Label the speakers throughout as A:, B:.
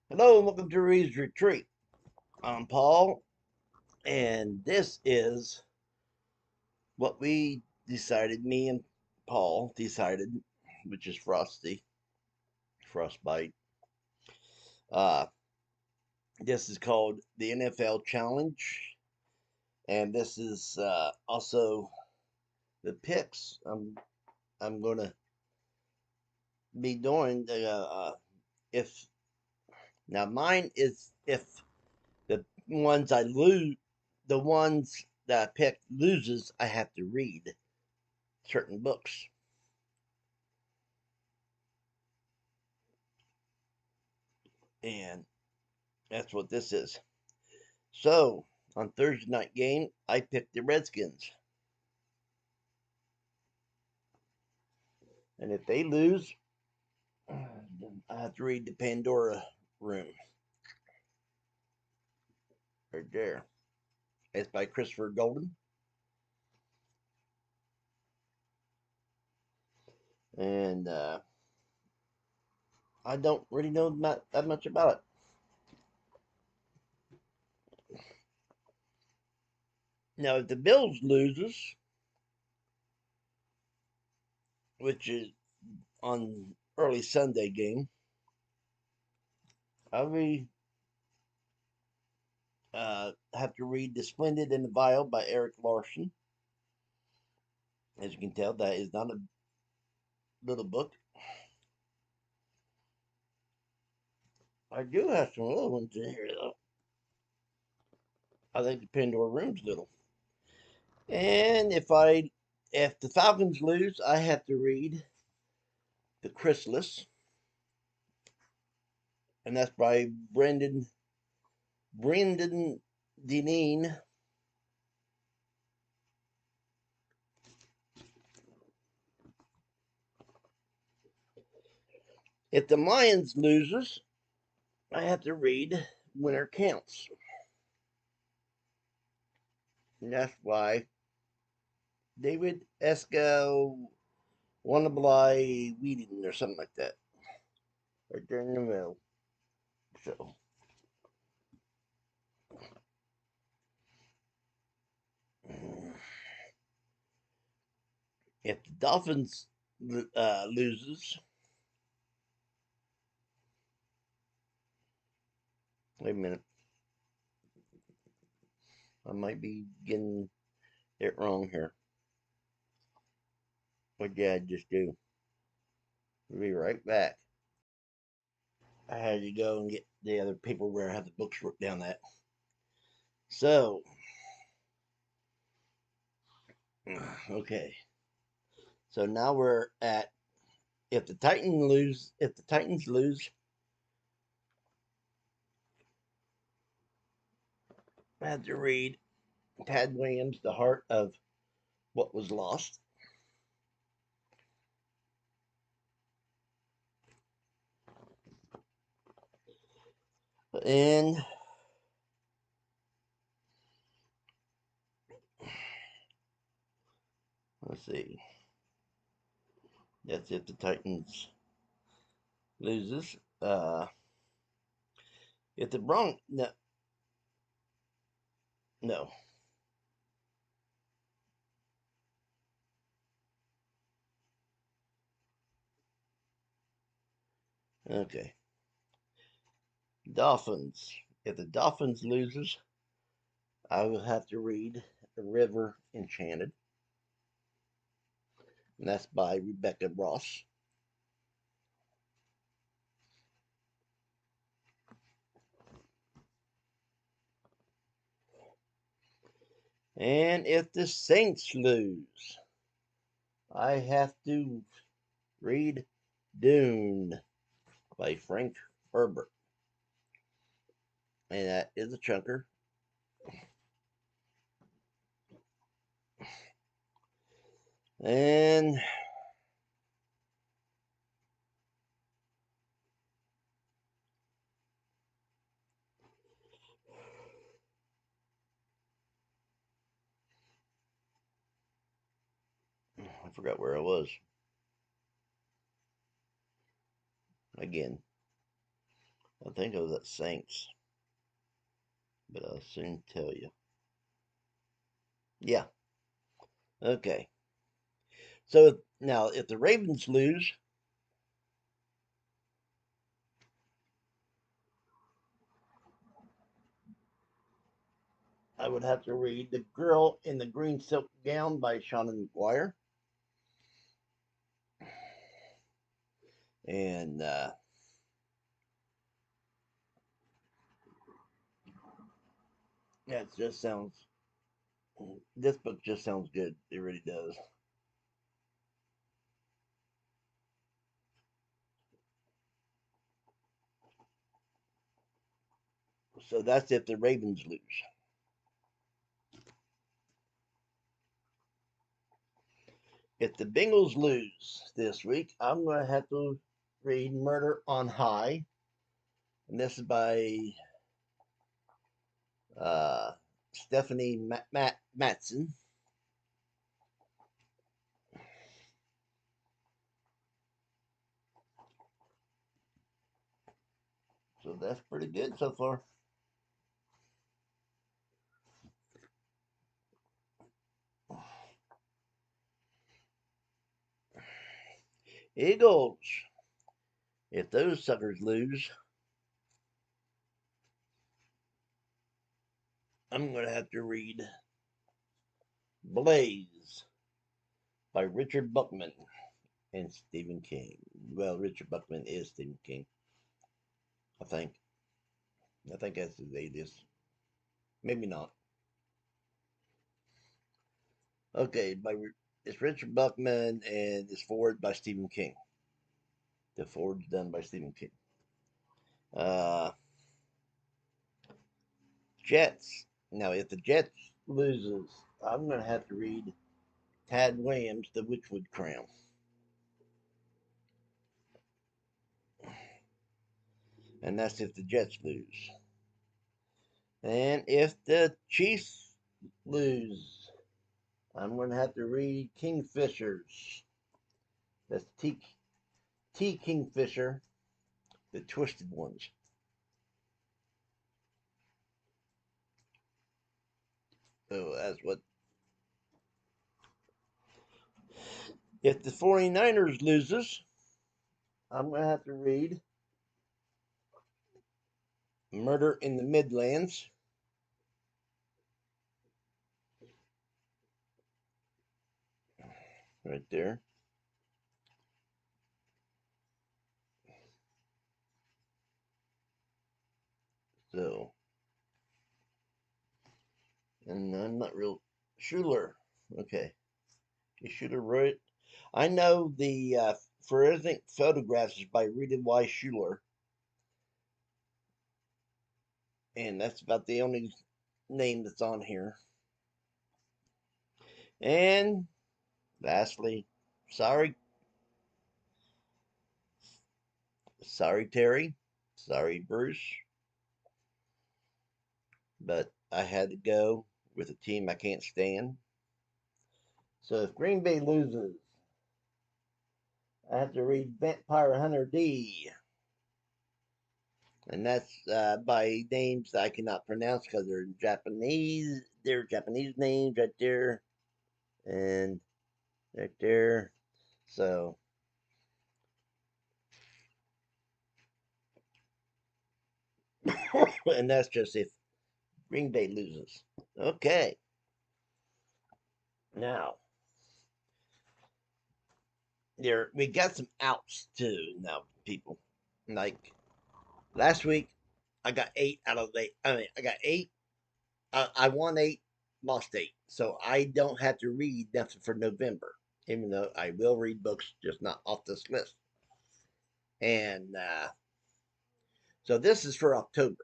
A: Hello and welcome to Reed's Retreat. I'm Paul, and this is what we decided, me and Paul decided, which is Frostbite. Uh, this is called the NFL Challenge, and this is also the picks I'm going to be doing. If now mine is if the ones I lose, the ones that I pick loses, I have to read certain books. And that's what this is. So, on Thursday night game, I picked the Redskins. And if they lose, I have to read the Pandora Room. Right there. It's by Christopher Golden. And I don't really know that much about it. Now, if the Bills loses, which is on early Sunday game, I'll be have to read The Splendid and the Vile by Eric Larson. As you can tell, that is not a little book. I do have some little ones in here, though. I think the Pandora Room's little. And if the Falcons lose, I have to read The Chrysalis, and that's by Brendan Deneen. If the Lions loses, I have to read Winter Counts, and that's by David Esco Wannabe Whedon or something like that. Right there in the middle. So if the Dolphins loses, wait a minute, I might be getting it wrong here. What did I just do? We'll be right back. I had to go and get the other paper where I have the books wrote down at. So, okay. So now we're at if the Titans lose, I have to read Tad Williams, The Heart of What Was Lost. And let's see. That's if the Titans loses. If the Bronx, no, no. Okay. Dolphins. If the Dolphins loses, I will have to read The River Enchanted, and that's by Rebecca Ross. And if the Saints lose, I have to read Dune by Frank Herbert. And that is a chunker. And I forgot where I was. Again. I think it was at Saints, but I'll soon tell you. Yeah. Okay. So now, if the Ravens lose, I would have to read The Girl in the Green Silk Gown by Seanan McGuire. And that just sounds, this book just sounds good. It really does. So that's if the Ravens lose. If the Bengals lose this week, I'm going to have to read Murder on High. And this is by uh, Stephanie Matson. So that's pretty good so far. Eagles. If those suckers lose, I'm going to have to read Blaze by Richard Buckman and Stephen King. Well, Richard Buckman is Stephen King, I think. I think that's his alias. Maybe not. Okay, it's Richard Buckman and it's forward by Stephen King. The forward's done by Stephen King. Uh, Jets. Now, if the Jets loses, I'm going to have to read Tad Williams, The Witchwood Crown. And that's if the Jets lose. And if the Chiefs lose, I'm going to have to read Kingfishers. That's T. Kingfisher, The Twisted Ones. So that's what. If the 49ers loses, I'm going to have to read Murder in the Midlands. Right there. So, and I'm not real. Schuler. Okay. Is Schuler right? I know the Forensic Photographs is by Rita Y. Schuler. And that's about the only name that's on here. And lastly, sorry, Terry, sorry, Bruce, but I had to go with a team I can't stand. So if Green Bay loses, I have to read Vampire Hunter D. And that's by names I cannot pronounce because they're Japanese. They're Japanese names right there and right there. So, and that's just if Green Bay loses. Okay. Now, we got some outs too now, people. Like last week, I got 8 out of 8. I mean, I got 8. I won 8, lost 8. So I don't have to read nothing for November, even though I will read books, just not off this list. And so this is for October.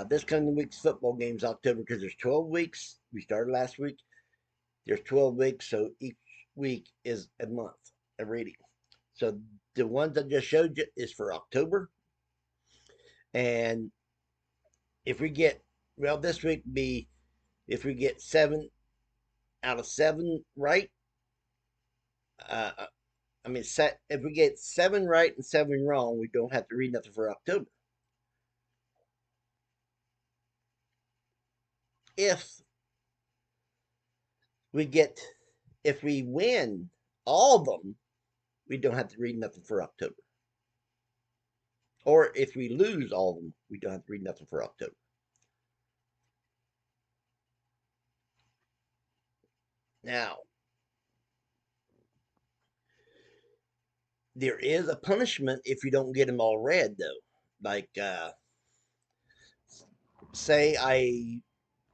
A: This coming week's football game's October because there's 12 weeks. We started last week. There's 12 weeks, so each week is a month of reading. So the ones I just showed you is for October. And if we get, well, this week be, if we get 7 out of 7 right, uh, I mean, if we get 7 right and 7 wrong, we don't have to read nothing for October. If we get, if we win all of them, we don't have to read nothing for October. Or if we lose all of them, we don't have to read nothing for October. Now, there is a punishment if you don't get them all read, though. Like, say I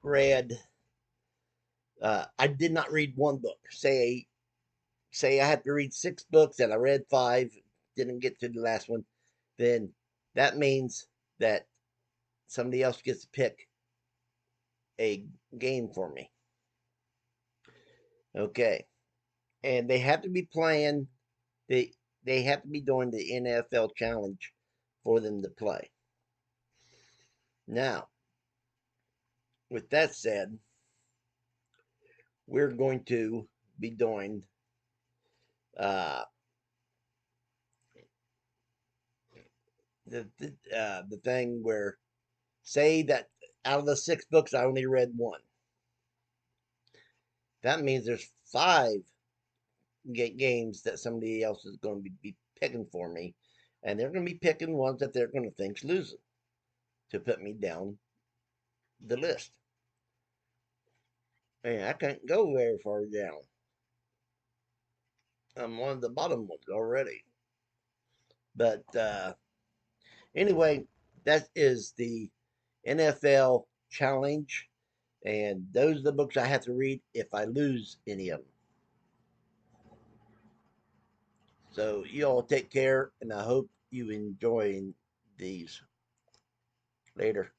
A: read, I did not read one book. Say I have to read 6 books and I read 5, didn't get to the last one, then that means that somebody else gets to pick a game for me. Okay. And they have to be playing, they they have to be doing the NFL challenge for them to play. Now, with that said, we're going to be doing uh, the thing where, say that out of the 6 books I only read one. That means there's 5 games that somebody else is going to be picking for me, and they're going to be picking ones that they're going to think's losing to put me down the list. And I can't go very far down. I'm one of the bottom ones already. But anyway, that is the NFL challenge, and those are the books I have to read if I lose any of them. So you all take care, and I hope you enjoy these. Later.